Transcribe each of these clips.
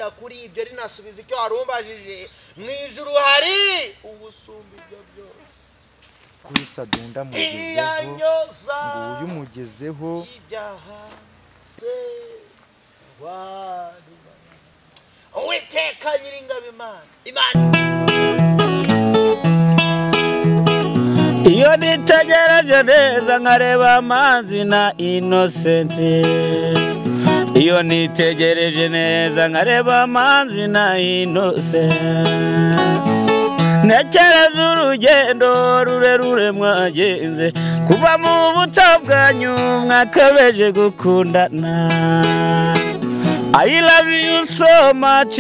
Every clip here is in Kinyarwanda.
rigira kuri ibyo rinasubiza icyo warumbajije mu ijuru hari ubusumba ibyo byose kuri Sadunda mugezeho nguyu mugezeho ibyaha se Uwiteka Nyiringabo Imana iyo nitegereje neza nkareba amazi na Innocent iyo nitegereje neza nkareba amazi na Innocent ntekereza urugendo rurerure mwagenze kuva mu buto bwanyu mwakabeje gukundana I love you so much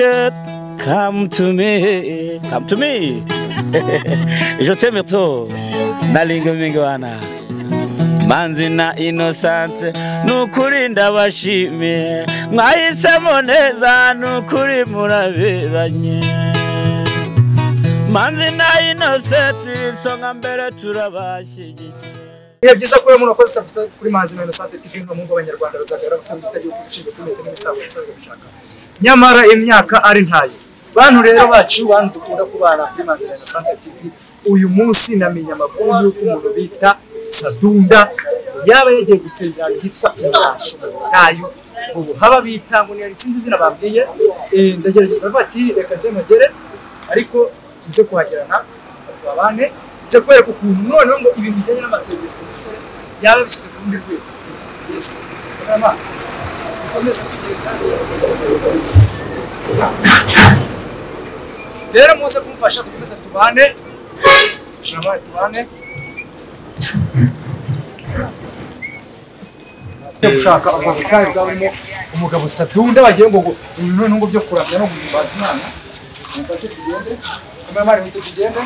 come to me je t'aime trop nalingo mingi wana Manzi na Innocent nukuri ndabashimiye mwahisemo neza nukuri muraberanye Manzi na Innocent songa mbere turabashyigikiye Iyo byiza kuri munakoze subscribe kuri Manzi na Innocent TV no mu Abanyarwanda bazagara gusanga sitagiye kuzishinga kuri metero n'isabo bishaka nyamara imyaka ari ntayo bantu rero bacu bantu dukunda kubana kuri Manzi na Innocent TV uyu munsi namenye amakuru y'uko umuntu bita Sadunda yaba yagiye gusengera hitwa Ingasho tayo ubu haba bita ngo ni itsinzi zina bambwiye ndagerageza bati reka nze magere ariko tuze kuhagerana abane nze kwereka ukuntu noneho ngo ibintu bijyanye n'amasengero y'umusore yaba bishyize ku rundi rwego yes mama komeza kugenda rero muze kumfasha dukomeza tubane tubane gushaka abakari bwabimo umugabo Sadunda bagiye ngo ibintu ngo byo kuramya no guhimbaza Imana mfashe tugende kumwe mari muto tugende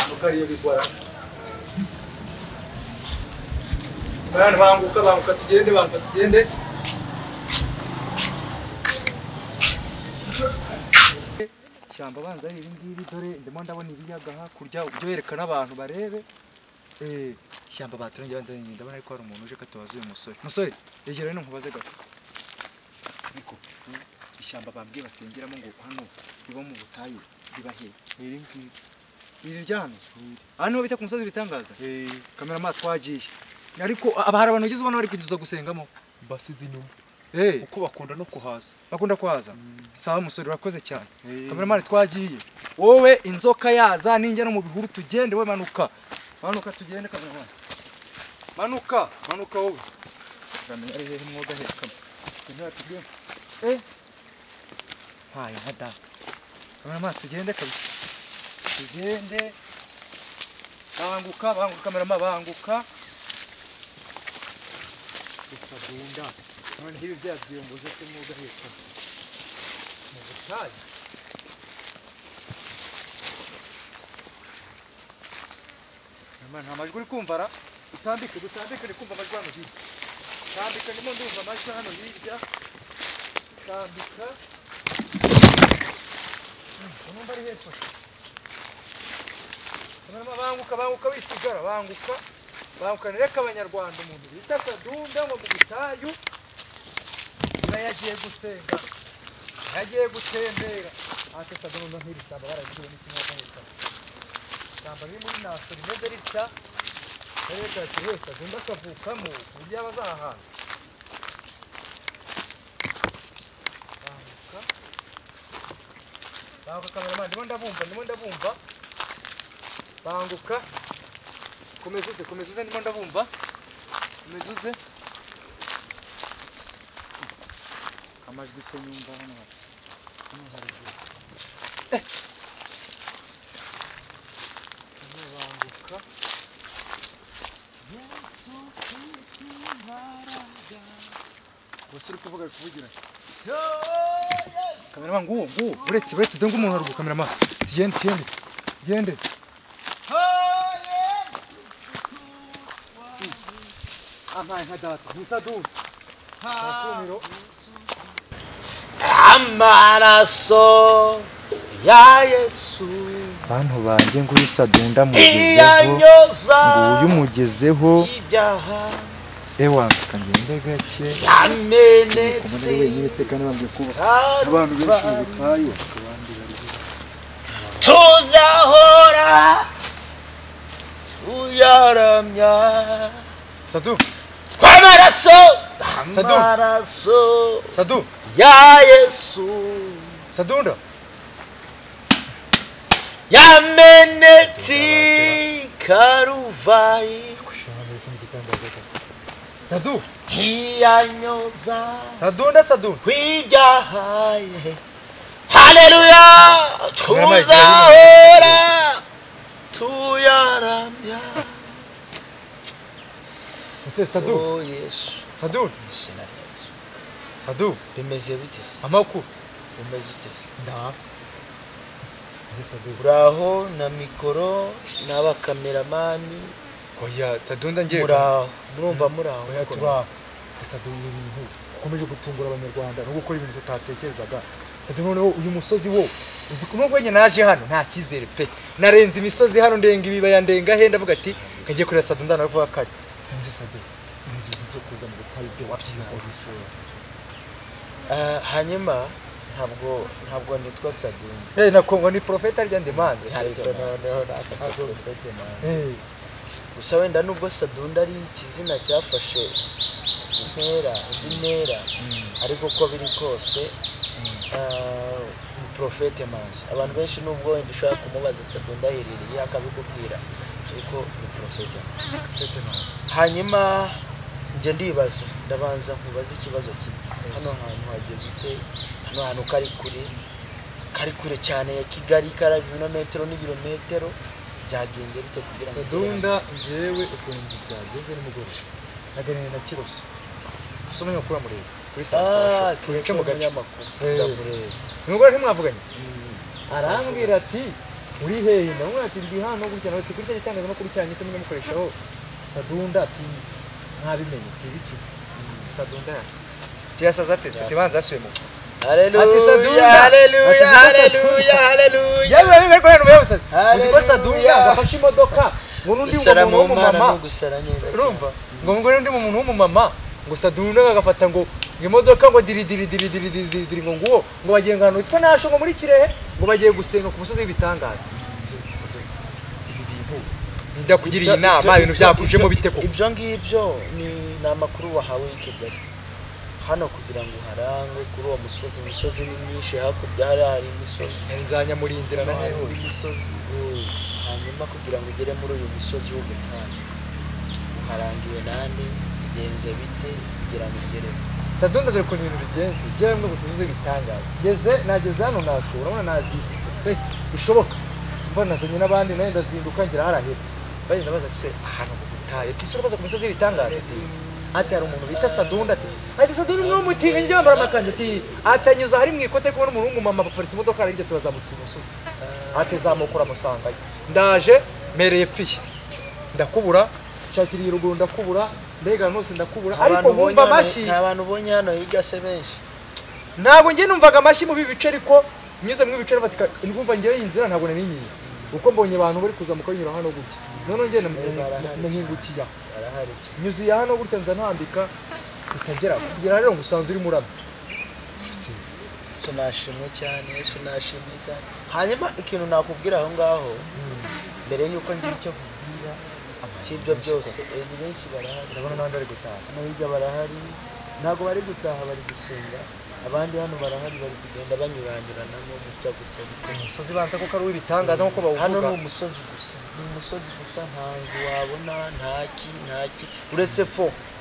Mukariye bigora Bana banguka tugende Shyamba banza iri ngiri dore ndimo ndabona ibiyaga hakurya ubyo yerekana abantu barebe shyamba baturenge banza ndabona ariko hari umuntu uje katubaza uyu musore yegera no nkubaze gato niko ishyamba bambwiye basengeramo ngo hano riba mu butayu riba he iri ngiri iri ryano hano bita ku musozi bitangaza kamera ma twagiye ariko abahara abantu gize ubona bari kwiduza gusengamo basize inyuma uko bakunda no kuhaza bakunda kuhaza sawa musore urakoze cyane kameramani twagiye wowe inzoka yaza ninjye no mu bihuru tugende we manuka tugende kameramani manuka wowe ramenya ari hehe mwoga he kamera tugende hayi hada kameramani tugende kabisa tugende banguka kameramani banguka Sadunda none hibi byabyiyomboze ko mwoga heka mu butayu nta majwi uri kumva ra utambike ni kumva amajwi hano hirya tambika ndimo ndumva amajwi hano hirya tambika numva ari hepfo banguka wisigara banguka nereka abanyarwanda umuntu bita Sadunda ngo mu butayu yagiye gusenga yagiye gutembera ate Sadunda nk'iri shyamba baragiye n'ikimoga heka shyamba riri muri naso rimeze ritya reka kiwe Sadunda akavukamo burya abazaha banguka kameramani ndimo ndabumva banguka komeza ndimo ndabumva komeza amajwi se nyumva hano hari banguka bose uri kuvugira kameramani nguwo uretse dore umuntu ari kameramani tugende Amai hadata ni Sadunda amaraso ya Yesu bantu banjye nguyu Sadunda mugezeho iyanyoza nguyu mugezeho ibyaha ewa kangende gake yamenetse wenyine se kandi bambye kuba abantu benshi bitayo abandi bari tuzahora uyaramya Sadu kw'amaraso Sadu. amaraso Sadu ya Yesu Sadunda yamenetse Karuvari Sadu iyanyoza Sadunda Sadu wijahaye haleluya tuzahora tuyaramya ese Sadu oh Yesu Sadu izina rya Yesu Sadu bimeze bite amakuru bimeze bite nda Sadu uraho na mikoro n'abakameramani oya Sadunda ngiye muraho murumva muraho oya tura Sadu ibintu ukomeje gutungura abanyarwanda no gukora ibintu tutatekerezaga Sadu noneho uyu musozi wo uzi kumwe gwenye naje hano nta kizere pe narenze imisozi hano ndenga ibibaya ndenga he ndavuga ati kagiye kuri Sadunda navuga kare nje Sadu ibintu byo kuza mu gutwara ibyo wabyiyoboje hanyuma ntabwo nitwa Sadunda nakongo ni profeta rya ndemanze ariko noneho ntabwo profete man gusa wenda nubwo Sadunda ari ikizina cyafashe indi ntera ariko uko biri kose profete manzi abantu benshi nubwo wenda ushaka kumubaza Sadunda aherereye akabikubwira ariko ni profete manzi hanyuma nje ndibaza ndabanza nkubaza ikibazo kimwe hano hantu hageze ute hano hantu kari kure cyane ya Kigali kara ibirometero n'ibirometero byagenze bite kugira ngo Sadunda njewe ukuntu byageze n'umugore aganira na Kiroso usomye ukura muri kuri saa kureke mu gace makuru n'umugore ntimwavuganye arambwira ati uri hehe ndamubwira ati ndi hano gutya nawe kuri cyo cyangwa no kuri cyanye se munyamukoreshaho Sadunda ati ntabimenye ibikize Sadunda yasaza tese tibanza asuye mu haleluya haleluya haleluya haleluya yewe biga ko hano bayoboza uziko Sadunda agafasha imodoka ngo nundi umuntu w'umumama urumva ngo ngo nundi umuntu w'umumama ngo Sadunda agafata ngo imodoka ngo diri ngo nguwo ngo bagiye ngano witwa nasho ngo muri Kirehe ngo bagiye gusenga ku musozi w'ibitangaza ibi bintu ninda kugira inama ibintu byakujemo biteko ibyo ngibyo ni namakuru wahawe y'Kigali hano kugira ngo harangwe kuri uwo imisozi ni myinshi hakurya hari imisozi nzanya murindira na heho imisozi hanyuma kugira ngo ugere muri uyu musozi w'ubutane uharangiwe nande bigenze bite kugira ngo ugere Sadunda dore ko ibintu bigenze byari ngo tuzuze bitangaza nageze hano nashobora urabona nazibitse pe bishoboka mbona nazanye n'abandi nayo ndazinduka ngira harahera baje ndabaza ati se ahantu gutaye tisura baza ku misozi bitangaza ati hari umuntu bita Sadunda ati Sadunda ni umutinga njye bambara amakanje ati atanyuza hari mu ikote kubona umuntu w'umumama baparitse imodoka ari turazamutse umusozi ati zamukura musanga ndaje mereye pfiye ndakubura shakiriye ruguru ndakubura mbega nose ndakubura ariko nkumva amashi abantu bonye hano hirya se benshi ntabwo ngiye numvaga amashi mu bibice ariko nyuze mu bibice batika ndumva ngiye yinzira ntabwo naninyiza uko mbonye abantu bari kuzamuka nyura hano gutya none ngiye namuhingukiya arahari nyuzi ya hano gutya nza ntambika itagera kugira rero ngusanze uri murama nashimwe cyane hanyuma ikintu nakubwira aho ngaho mbere yuko ngira icyo kubwira cy'ibyo byose ni benshi barahari ndabona n'abandi bari gutaha hano hirya barahari ntabwo bari gutaha bari gusenga abandi hano barahari bari kugenda banyuranyuranamo gutya umusozi banza kuko ari uw'ibitangaza nk'uko bawuvuga hano ni umusozi gusa nta nzu wabona ntaki uretse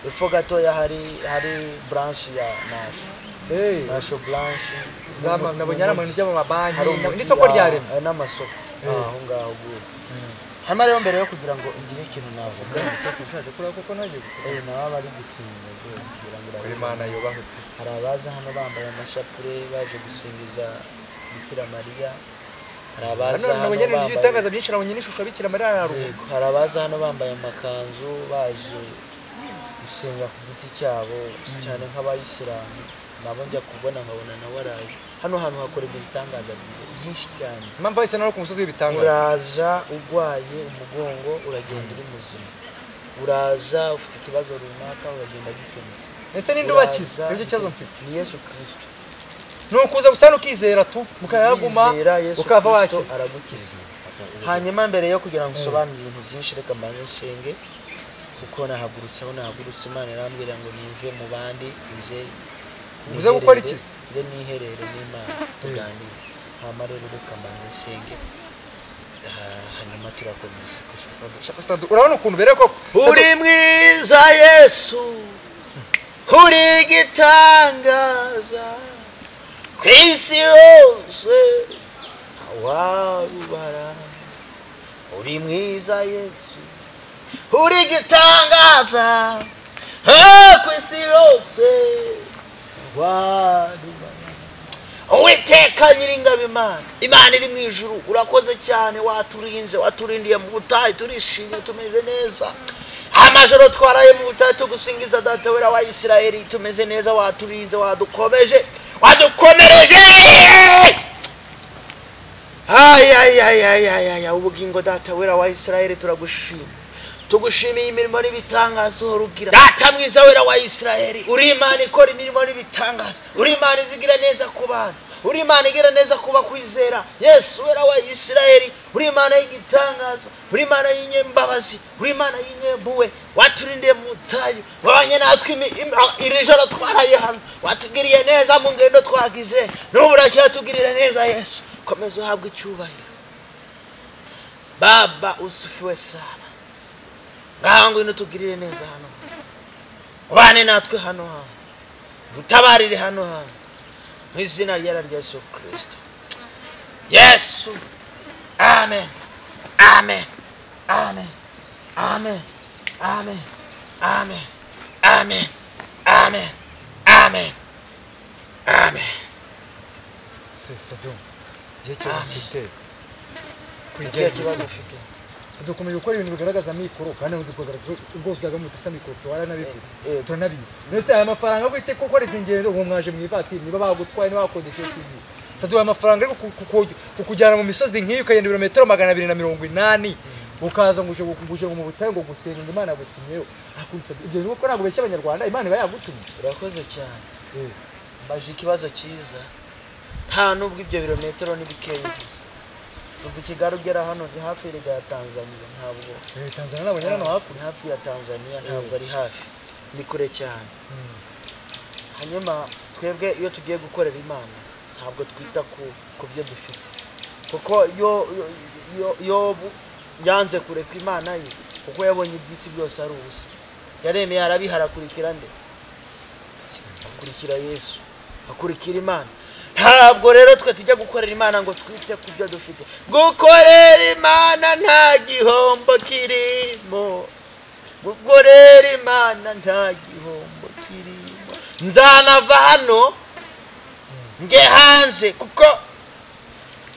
epfo gatoya hari branche ya nasho branche nabonye ari amantu ajya mu mabanki n'isoko ryaremwe n'amasoko aho ngaho guye hano rero mbere yo kugira ngo ngire ikintu navuga ushaje kuri kuko ntagiye nawe bari gusinga rwose kugira ngo Imana yubahe hari abaza hano bambaye amashapure baje gusingiza Bikira Mariya hari abaza hano bambaye ibitangaza byinshi nabonye n'ishusho Bikira Mariya yego hari abaza hano bambaye amakanzu baje gusenga ku giti cyabo cyane nk'abayisilamu nabo njya kubona nkabona nawe araje hano hantu hakorerwa ibitangaza byinshi cyane impamvu ahise no ku musozi w'ibitangaza uraza urwaye umugongo uragenda uri muzima uraza ufite ikibazo runaka uragenda gikemutse ese ninde ubakiza ibyo kibazo mfite ni Yesu Kristo nukuza gusa nukizera tu mukayaguma ukava wakiza aragukiza hanyuma mbere yo kugira ngo usobanure ibintu byinshi reka mbanze nsenge kuko nahagurutse Imana irambwira ngo nive mu bandi ije uze gukora iki nze niherere n'Imana tuganire hama rero reka mbanze nsenge hanyuma turakomeza urabona ukuntu bere ko uri mwiza Yesu uri gitangaza kwisi hose warubara uri mwiza Yesu uri gitangaza kwisi hose warubara Uwiteka Nyiringabo Imana iri mu ijuru urakoze cyane waturindiye mu butayu turishimye tumeze neza amajoro twaraye mu butayu tugusingiza data wera wa Isirayeli tumeze neza waturinze wadukomereje ubugingo data wera wa Isirayeli tugushimiye imirimo n'ibitangaza urugira data mwiza wera wa Isirayeli uri Imana ikora imirimo n'ibitangaza uri Imana izigira neza ku bantu uri Imana igira neza kuba kwizera Yesu wera wa Isirayeli uri Imana y'igitangaza uri Imana y'inyembabazi uri Imana y'inyempuhwe waturindiye mu butayu wabanye natwe iri joro twaraye hano watugiriye neza mu ngendo twagize n'ubu uracyatugirira neza Yesu komeza uhabwe icyubahiro Baba usifiwe sana ngaho ngwino tugirire neza hano ubane natwe hano dutabarire hano mu izina rya Yesu Kristo Yesu amen amen amen amen amen amen amen amen amen amen Sado je cyaza mfite kujya kibazo ufite dukomeje gukora ibintu bigaragaza mikoro kandi uzi ko rwose ugaga mu tata mikoro waranabivuze turanabizi nese aya mafaranga kwite ko kora izingendo uwo mwaje mu ivatiri niba bagutwaye niba bakodeshe service Sado aya mafaranga ariko kukujyana mu misozi nk'iyo ukagenda ibirometero 280 ukaza nguje mu butayu ngo gusenga Imana gutumyeyo akunse ibyo nuko ntabwo beshya abanyarwanda Imana iba yagutumye urakoze cyane baje ikibazo cyiza nta nubwo ibyo birometero n'ibikeye ubu Kigali ugera hano ni hafi ya Tanzania ntabwo Tanzania nabonye hano hafi ya Tanzania ntabwo ari hafi ni kure cyane hanyuma twebwe iyo tugiye gukorera Imana ntabwo twita ku byo dufite kuko yo yanze kureka Imana ye kuko yabonye ibyisi byose ari ubusa yaremeye arabiharakurikira nde akurikira Yesu akurikira Imana ntabwo rero twe tujya gukorera Imana ngo twite ku byo dufite gukorera Imana nta gihombo kirimo gukorera Imana nta gihombo kirimo nzanava hano nge hanze kuko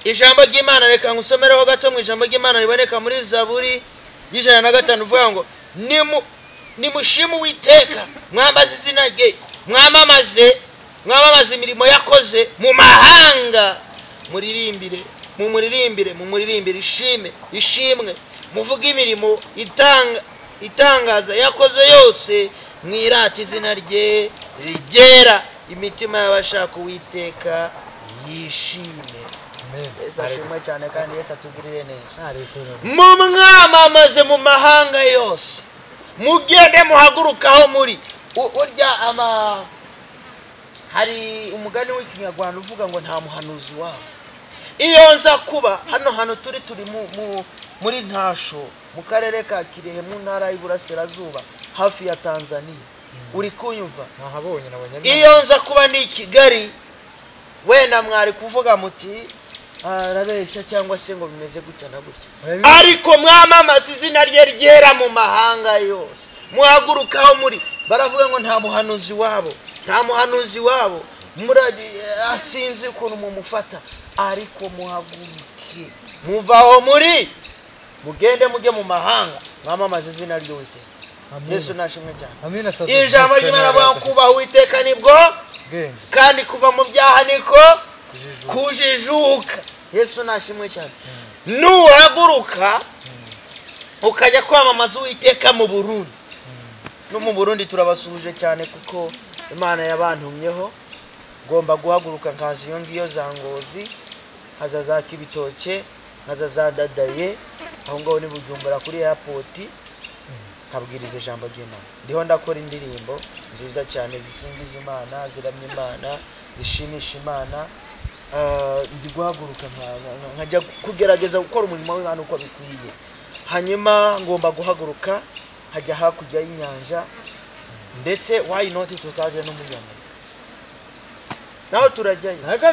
ijambo ry'Imana reka ngusomereho gato mu ijambo ry'Imana riboneka muri Zaburi 105 uvuga ngo nimushime Uwiteka mwambaze izina rye mwamamaze imirimo yakoze mu mahanga mumuririmbire ishimwe muvuge imirimo itangaza yakoze yose mwirata izina rye rigera imitima y'abashaka Uwiteka yishime Yesu ashimwe cyane kandi Yesu atugirire neza mumwamamaze mu mahanga yose mugende muhagurukaho muri urya hari umugani w'ikinyarwanda uvuga ngo nta muhanuzi wabo iyo nza kuba hano turi muri Ntasho mu karere ka Kirehe mu ntara y'Iburasirazuba hafi ya Tanzania uri kunyumva ntahabonye nabonye iyo nza kuba ndi Kigali wenda mwari kuvuga muti arabeshya cyangwa se ngo bimeze gutya na gutya ariko mwamamaza izina rye ryera mu mahanga yose muhagurukaho muri baravuga ngo nta muhanuzi wabo asinzi ukuntu mumufata ariko muhaguruke muvaho muri mugende mujye mu mahanga mwamamaza izina ry'Uwiteka Yesu nashimwe cyane ijambo ry'Imana kubaha Uwiteka nibwo kandi kuva mu byaha niko kujijuka. Yesu nashimwe cyane. Nuhaguruka ukajya kwamamaza Uwiteka mu Burundi. No mu Burundi turabasuje cyane kuko Imana yabantumyeho. Ngomba guhaguruka nkazi iyo ngiyo za Ngozi, haza za Kibitoke, haza za Dadaye, aho ngaho ni Bujumbura kuri airport. Kabwiriza ijambo ry'Imana. Ndiho ndakora indirimbo nziza cyane zisingiza Imana, ziramya Imana, zishimisha Imana. Ndi guhaguruka nkajya kugerageza gukora umurimo w'Imana uko bikwiye. Hanyuma ngomba guhaguruka hajya hakurya y'inyanja, ndetse why not tutaje no muri Amerika. Naho turajyayo. Ariko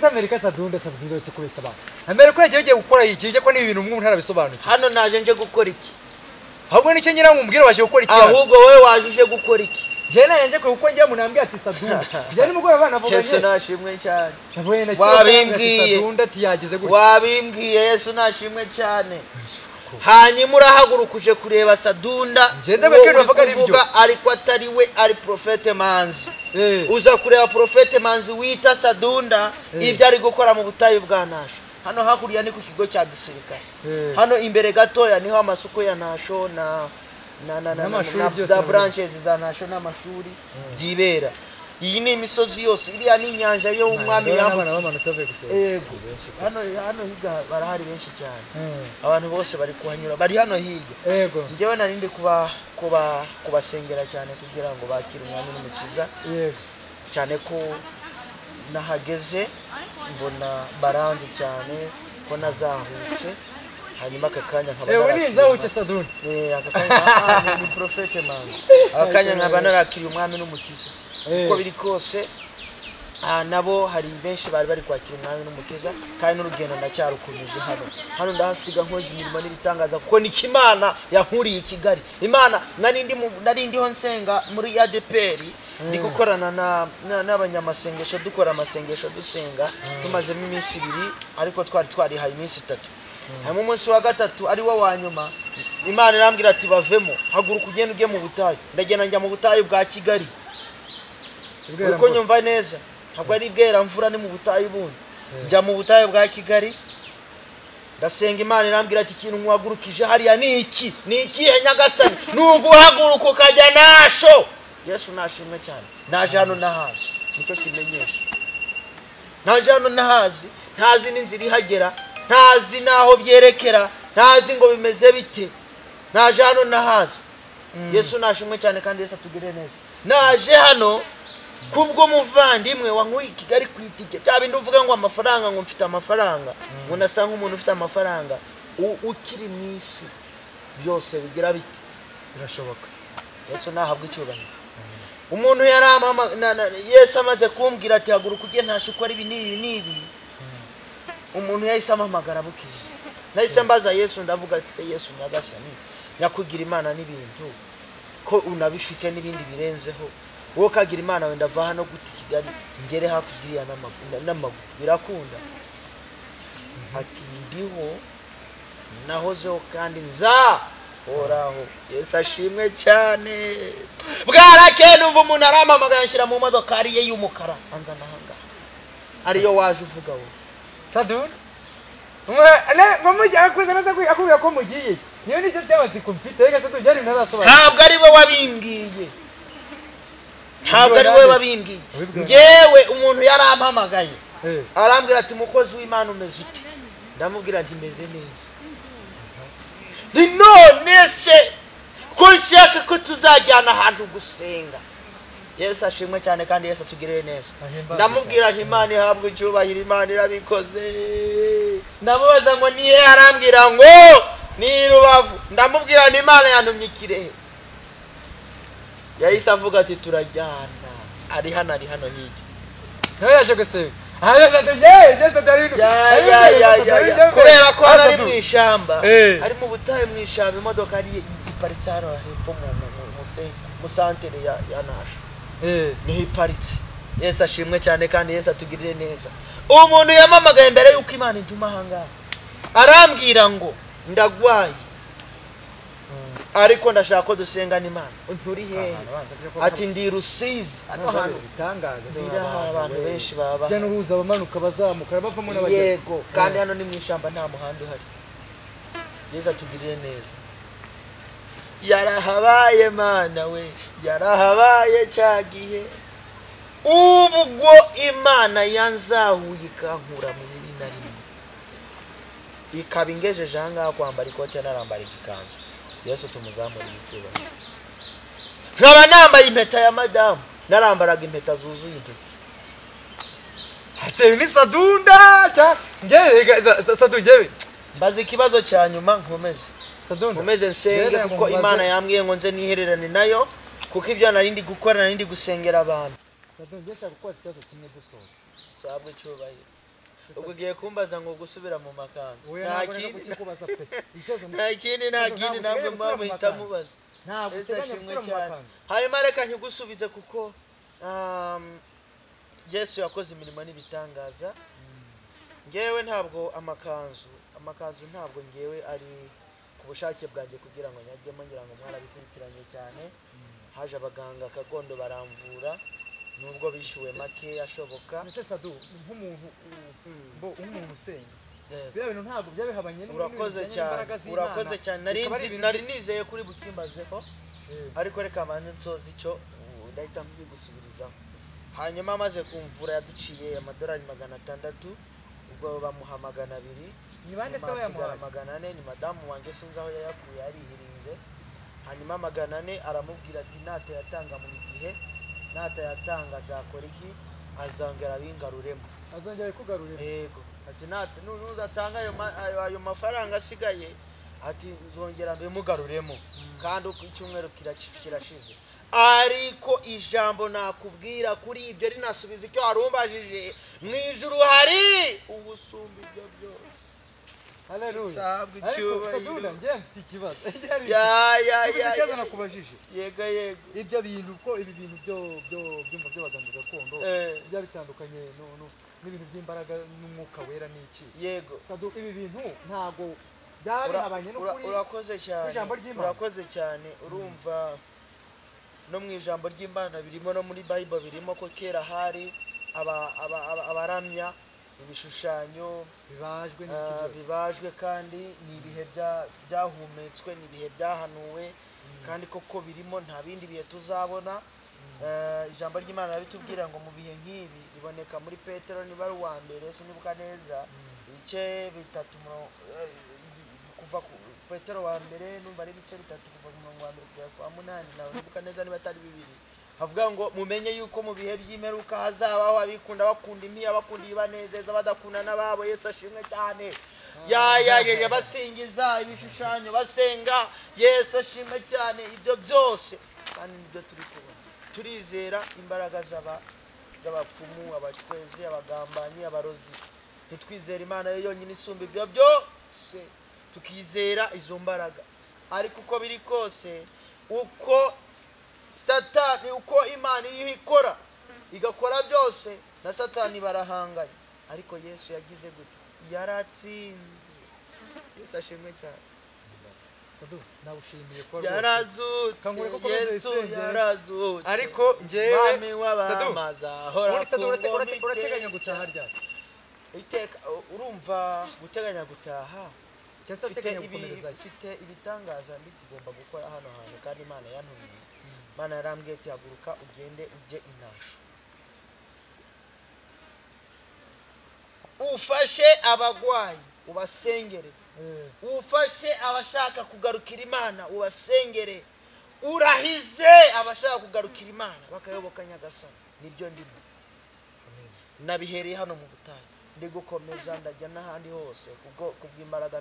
Amerika Sadunda kubeshya abantu. Amerika yagiye gukora iki? Ije ko ni ibintu umwe ntarabisobanukiwe. Hano naje nje gukora iki? Ahubwo nicyo ngira nkubwire waje gukora iki? Ahubwo wowe waje gukora iki? Je naje kuko ngiye munambye ati Sadunda. Je nimugora abana vuga Yesu nashimwe cyane. Navuye na Sadunda tiyagize gutya. Wabimbwiye Yesu nashimwe cyane. Hanyuma urahaguruka kureba Sadunda. Ngenze bweke bavuga ari byo. Ariko atari we, ari Prophet Manzi. Uza kureba Prophet Manzi wita Sadunda ibyo ari gukora mu butayu bwa Nasho. Hano hakurya ni ku kigo cya gisirikare. Hano imbere gatoya niho amasuko ya Nasho na branches za Nasho n'amashuri byibera. Iyi ni imisozi yose, iriya ni inyanja yo umwami yamanutse avuye gusenga. Yego. Hano higa barahari benshi cyane. Abantu bose bari kuhanyura, bari hano higa. Yego. Ngewe narinde kubasengera cyane kugira ngo bakire umwami n'umukiza. Yego. Cyane ko nahageze mbona baranze cyane ko nazahutse. Hanyuma akakanya nkaba ni nzahuke Sadunda. Akakanya ni Prophet Manzi. Akakanya nkaba narakiriye umwami n'umukiza. Uko biri kose nabo hari benshi bari kwakira umwami n'umukiza, kandi n'urugendo ndacyarukomeje hano ndahasiga nkoze imirimo n'ibitangaza kuko ni Imana yankuriye i Kigali. Imana nari ndiho nsenga muri ADPR, ndi gukorana n'abanyamasengesho, dukora amasengesho dusenga tumazemo iminsi 2, ariko twari haye iminsi 3. Hanyuma umunsi wa gatatu ari wo wa nyuma Imana irambwira ati bavemo, haguruka ugende ujye mu butayu. Ndagenda njya mu butayu bwa Kigali. Uko nyumva neza, ntabwo ari bwera mvura ni mu butayu bundi. Njya mu butayu bwa Kigali, ndasenga Imana irambwira ati ikintu nkwagurukije hariya ni iki? Ni ikihe Nyagasani? Nuguhaguruka ukajya Nasho. Yesu nashimwe cyane. Naje hano nahazi, nicyo kimenyesha. Naje hano nahazi, ntazi n'inzira ihagera, ntazi naho byerekera, ntazi ngo bimeze bite. Naje hano nahazi. Yesu nashimwe cyane kandi Yesu atugire neza. Naje hano kubwo muvandimwe wankuye Kigali kwitike. Byabindi uvuga ngo amafaranga, ngo mfite amafaranga. Munasanga umuntu ufite amafaranga ukiri mwisi byose bigira biti birashoboka. Yesu nahabwa icyubahiro. Umuntu yaramama Yesu amaze kumbwira ati haguruka ujye ntashukwa ari nibi. Umuntu yahise amamagara bukije. Nahise mbaza Yesu, ndavuga ati se Yesu Nyagasani, nyakugira Imana n'ibintu ko unabifise n'ibindi birenzeho. Wowe kagira Imana wenda va hano guti Kigali ngere hakugira n'amaguru birakunda. Ati ndiho nahozeho kandi nza oraho. Yesu ashimwe cyane. Bwarakene uva umuntu aramamagara nshyira mu modoka ariye y'umukara anza nahanga. Ariyo waje uvuga wowe Sadunda. Ngomujya akuza naza akubira ko mugiye. Niyo nicyo cyabazi computer rega se tujyane nazasobanura. Ntabwo ari we wabimbwiye. Ntabwo ari we wabimbwiye. Ngewe umuntu yarampamagaye. Arambwira ati mukozi w'Imana umeze ute? Ndamubwira ati meze neza. Ni none se ko nshaka ko tuzajyana ahantu gusenga. Yesu ashimwe cyane kandi Yesu atugirire neza. Ndamubwira ati Imana ihabwe icyubahiro, Imana irabikoze. Ndamubaza ngo niye, arambwira ngo ni Rubavu. Ndamubwira ni Imana yantumye Kirehe. Yahise avuga ati turajyana. Ari hano hirya. Nawe yaje gusenga. Yesu atari kubera ko ari mu ishyamba. Ari mu butayu mu ishyamba, imodoka ari iparitse hano hepfo mu santere ya Nasho. Niho iparitse. Yesu ashimwe cyane kandi Yesu atugirire neza. Umuntu yamamagaye mbere yuko Imana intuma ahangaha, arambwira ngo ndagwaye. ariko ndashaka ko dusengana Imana nturi hehe ati ndi Rusizi bitangaza biraha abantu benshi baba bya n'uruza bamanuka bazamuka bavamo n'abajya yego kandi hano ni mu ishamba nta muhanda uhari Yesu atugirire neza yarahabaye Mana we yarahabaye cyagihe ubwo Imana yanzahuye ikankura mu bibi na rimwe ikaba ingejeje ahangaha kwambara ikote narambara ikanzu Yesu tumuzamura icyubahiro nkaba nambaye impeta ya madamu narambaraga impeta zuzuye intoki hase ni sadunda cha ngewe saduje mbaza ikibazo cya nyuma nkomeze sadunda nkomeze nsenge kuko Imana yambwiye ngo nze nihererane nayo kuko ibyo narindi gukora narindi gusengera abantu sadunda nshaka gukora ikibazo kimwe dusoza sabwe icyubahiro ubwo ugiye kumbaza ngo gusubira mu makanzu nta kindi ntabwo mwamuhita mubaza ntabwo uteganya cyane hanyuma reka nkigusubize kuko Yesu yakoze imirimo n'ibitangaza ngewe ntabwo amakanzu ntabwo ngewe ari ku bushake bwanjye kugira ngo nyagemo ngira ngo mwarabikurikiranye cyane haje abaganga akagondo baramvura nubwo bishuwe make ashoboka nese sadu nk'umuntu usenga bya bintu ntabwo byabihabanye urakoze cyane nari nizeye kuri bukimbazeho ariko reka mande nsoza icyo ndahita mbigusubirizaho hanyuma amaze kumvura yaduciye amadolari 600 ubwo bamuha 200 ni bande se bayamuha 400 ni madamu wanjye sinzi aho yayakuye arihirinze hanyuma 400 aramubwira ati natayatanga mu gihe natayatanga azakora iki azongera bingaruremo azongera kugarurira yego ati nuzatanga ayo mafaranga asigaye ati nzongera bimugaruremo kandi icyumweru kirashize ariko ijambo nakubwira kuri ibyo rinasubiza icyo warumbajije mu ijuru hari ubusumba ibyo byose haleluya sabwe icyubahiro sadunda ngiye mfite ikibazo ya nakubajije yego ibyo bintu ko ibi bintu byumva by'abaganga gakondo bya bitandukanye n'ibintu by'imbaraga n'umwuka wera n'iki yego sadu ibi bintu ntago byabihabanye no kuri urakoze cyane urumva no mu ijambo ry'Imana birimo no muri Bible birimo ko kera hari abaramya ibishushanyo bibajwe kandi ni ibihe byahumetswe ni ibihe byahanuwe kandi koko birimo nta bindi bihe tuzabona ijambo ry'Imana bitubwira ngo mu bihe nk'ibi biboneka muri Petero niba ari uwa mbere sinibuka neza ibice 3 kuva ku Petero wa mbere numva ari ibice 3 kuva ku murongo wa 1 kugera ku 8 nawe nibuka neza niba atari 2 havuga ngo mumenye yuko mu bihe by'imeruka hazabaho abikunda bakunda imiya bakunda ibanezeza badakunda nababo Yesu ashimwe cyane ya basingiza ibishushanyo basenga Yesu ashimwe cyane ibyo byose kandi nibyo turi kubona turizera imbaraga z'abapfumu abacwezi abagambanyi abarozi nitwizera Imana yo yonyine isumba ibyo byose tukizera izo mbaraga ariko uko biri kose uko Satani uko Imana ikora igakora byose na Satani barahanganye ariko Yesu yagize gute yaratsinze Yesu ashimwe cyane sadu nawushimiye ko yarazutse Yesu yarazutse ariko ngewe sadu urateganya gutaha ryari iteka urumva guteganya gutaha cyangwa uteganya gukomereza ifite ibitangaza ndikugomba gukora hano hantu kandi Imana yantumiye Imana yarambwiye ati haguruka ugende ujye inasho ufashe abagwayi ubasengere ufashe abashaka kugarukira Imana ubasengere urahize abashaka kugarukira Imana bakayoboka Nyagasani nibyo ndimo nabihereye hano mu butayu ndi gukomeza ndajya n'ahandi hose kubw'imbaraga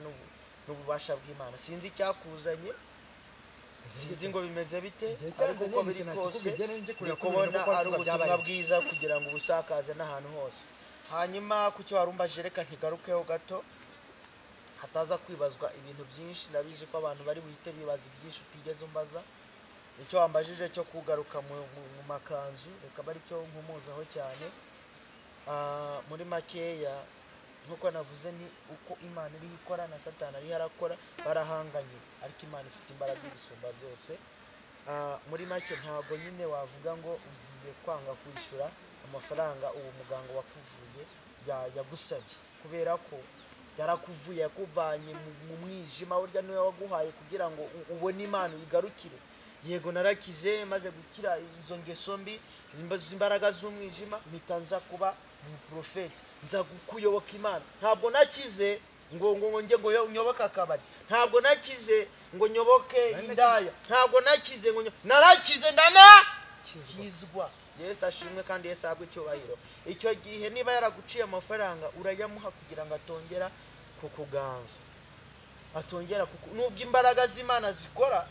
n'ububasha bw'Imana sinzi icyakuzanye sinzi ngo bimeze bite ariko uko biri kose ndi kubona ari ubutumwa bwiza kugira ngo ubusakaze n'ahantu hose hanyuma kucyo warumbaje reka ntigarukeho gato hataza kwibazwa ibintu byinshi nabizi ko abantu bari buhite bibaza byinshi utigeze umbaza icyo wambajije cyo kugaruka mu makanzu reka bari cyo nkumuzaho cyane muri makeya nkuko navuze ni uko Imana iri ikora na Satani ari harakora barahanganye ariko Imana ifite imbaraga ibisumba byose. Muri make ntabwo nyine wavuga ngo ugiye kwanga kwishyura amafaranga uwo muganga wakuvuye yagusabye, kubera ko yarakuvuye yakuvanye mu mwijima, burya niwe waguhaye kugira ngo ubone Imana uyigarukire. Yego narakize maze gukira izo ngeso mbi, imbaraga z'umwijima, mpita nza kuba umuprofeti, nza kuyoboka Imana. Ntabwo nakize ngo nyoboke akabari, ntabwo nakize ngo nyoboke indaya, ntabwo nakize ngo narakize ndanakizwa. Yesu ashimwe kandi Yesu ahabwe icyubahiro. Icyo gihe niba yaraguciye amafaranga urayamuha kugira ngo atongera kukuganza, atongera nubwo imbaraga z'Imana zikora,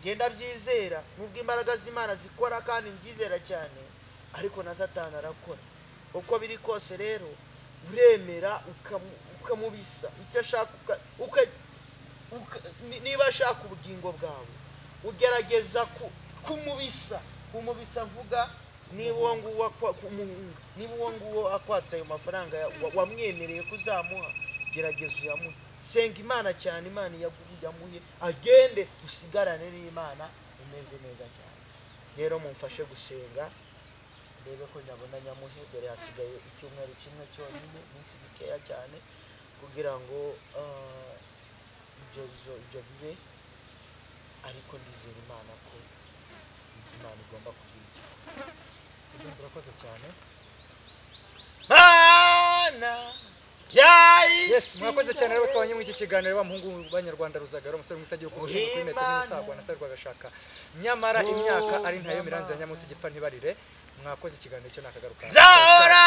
genda byizera, nubwo imbaraga z'Imana zikora kandi mbyizera cyane, ariko na Satani arakora. Uko biri kose rero uremera ukamubisa icyo ashaka, niba ashaka ubugingo bwawe ugerageza kumubisa mvuga niba uwo nguwo akwatsa ayo mafaranga wamwemereye kuzamuha, gerageza uyamuhe. Senga Imana cyane, Imana yamuhe agende, usigarane n'Imana umeze neza cyane. Rero mumfashe gusenga ndebe ko nyabona nyamuhe, dore hasigaye icyumweru kimwe cyonyine, minsi mikeya cyane, kugira ngo ibyo bibe. Ariko ndizera Imana ko Imana igomba kugira icyo. Urakoze cyane. Yes, mwakoze cyane rero twabanye muri iki kiganiro bamuhungu b'Abanyarwanda Ruzagara, umusore mwistagiye kuzwe kuri metero n'isagwa na sarwa gashaka. Nyamara imyaka ari ntayo miranzi ya nyamusi gipfa ntibarire. Mwakoze ikiganiro cyo nakagaruka. Zahora